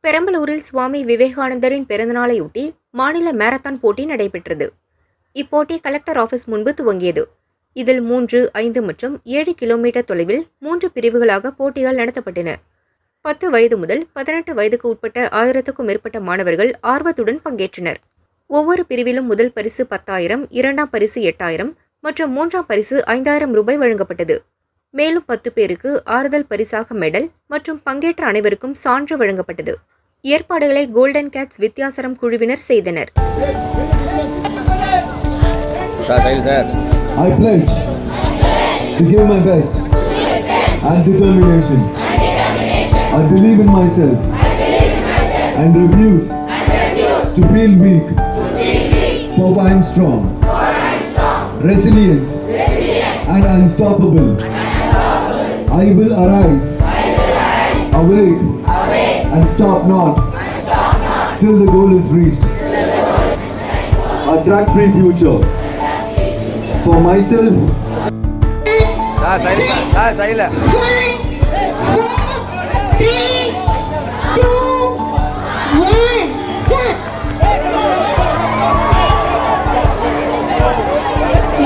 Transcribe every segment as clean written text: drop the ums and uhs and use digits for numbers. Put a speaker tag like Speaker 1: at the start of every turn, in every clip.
Speaker 1: பெரம்பலூரில் சுவாமி விவேகானந்தரின் பிறந்தநாளையொட்டி மாநில மாரத்தான் போட்டி நடைபெற்றது. இப்போட்டி கலெக்டர் ஆபீஸ் முன்பு துவங்கியது. இதில் 3, 5 மற்றும் 7 கிலோமீட்டர் தொலைவில் 3 பிரிவுகளாக போட்டிகள் நடத்தப்பட்டன. 10 வயது முதல் 18 வயதுக்கு உட்பட்ட 1000க்கும் மேற்பட்ட மாணவர்கள் ஆர்வத்துடன் பங்கேற்றனர். ஒவ்வொரு பிரிவிலும் முதல் பரிசு 10,000, இரண்டாம் பரிசு 8,000 மற்றும் மூன்றாம் பரிசு 5,000 ரூபாய் வழங்கப்பட்டது. மேலும் 10 பேருக்கு ஆறுதல் பரிசாக மெடல் மற்றும் பங்கேற்ற அனைவருக்கும் சான்று வழங்கப்பட்டது. ஏற்பாடுகளை கோல்டன் கேட்ஸ் வித்தியாசரம் குழுவினர் செய்தனர்.
Speaker 2: I pledge to give my best and determination. I believe in myself and refuse to feel weak, for I am strong, resilient and unstoppable. I will arise, awake and stop not till the goal is reached. A drug-free future for myself.
Speaker 3: 5, 4, 3, 2, 1, start.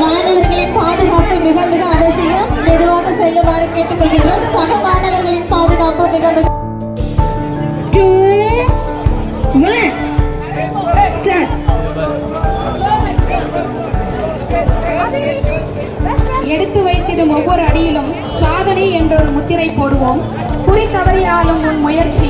Speaker 3: மாணவர்களின் பாதுகாப்பு மிக மிக அவசியம். மெதுவாக செல்லுமாறு கேட்டுக்கொள்கிறோம். சக மாணவர்களின் பாதுகாப்பு மிக மிக. 2, 1, start. எடுத்து வைத்திடும் ஒவ்வொரு அடியிலும் சாதனை என்ற ஒரு முத்திரை போடுவோம். குறி தவறினாலும் உன் முயற்சி.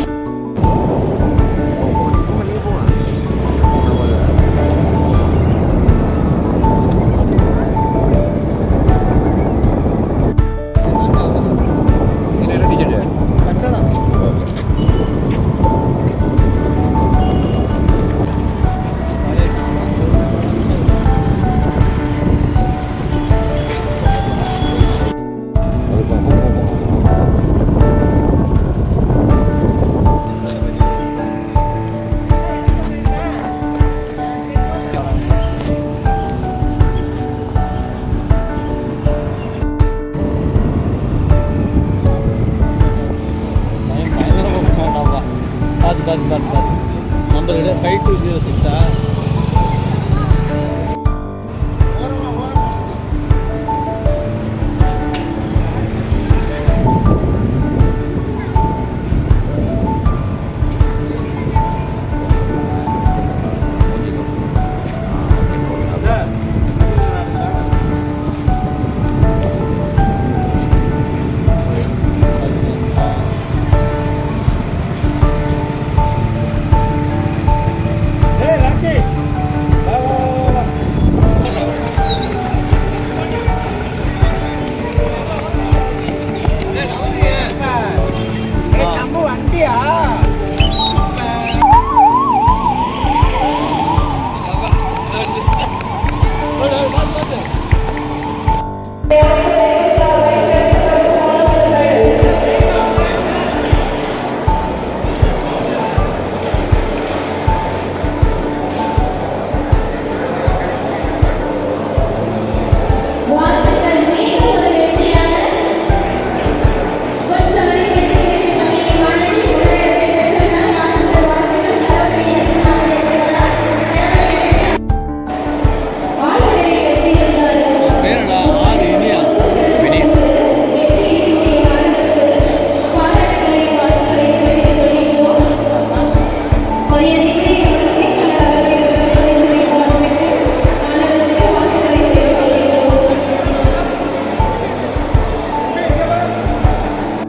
Speaker 4: Number 5206
Speaker 3: Oye,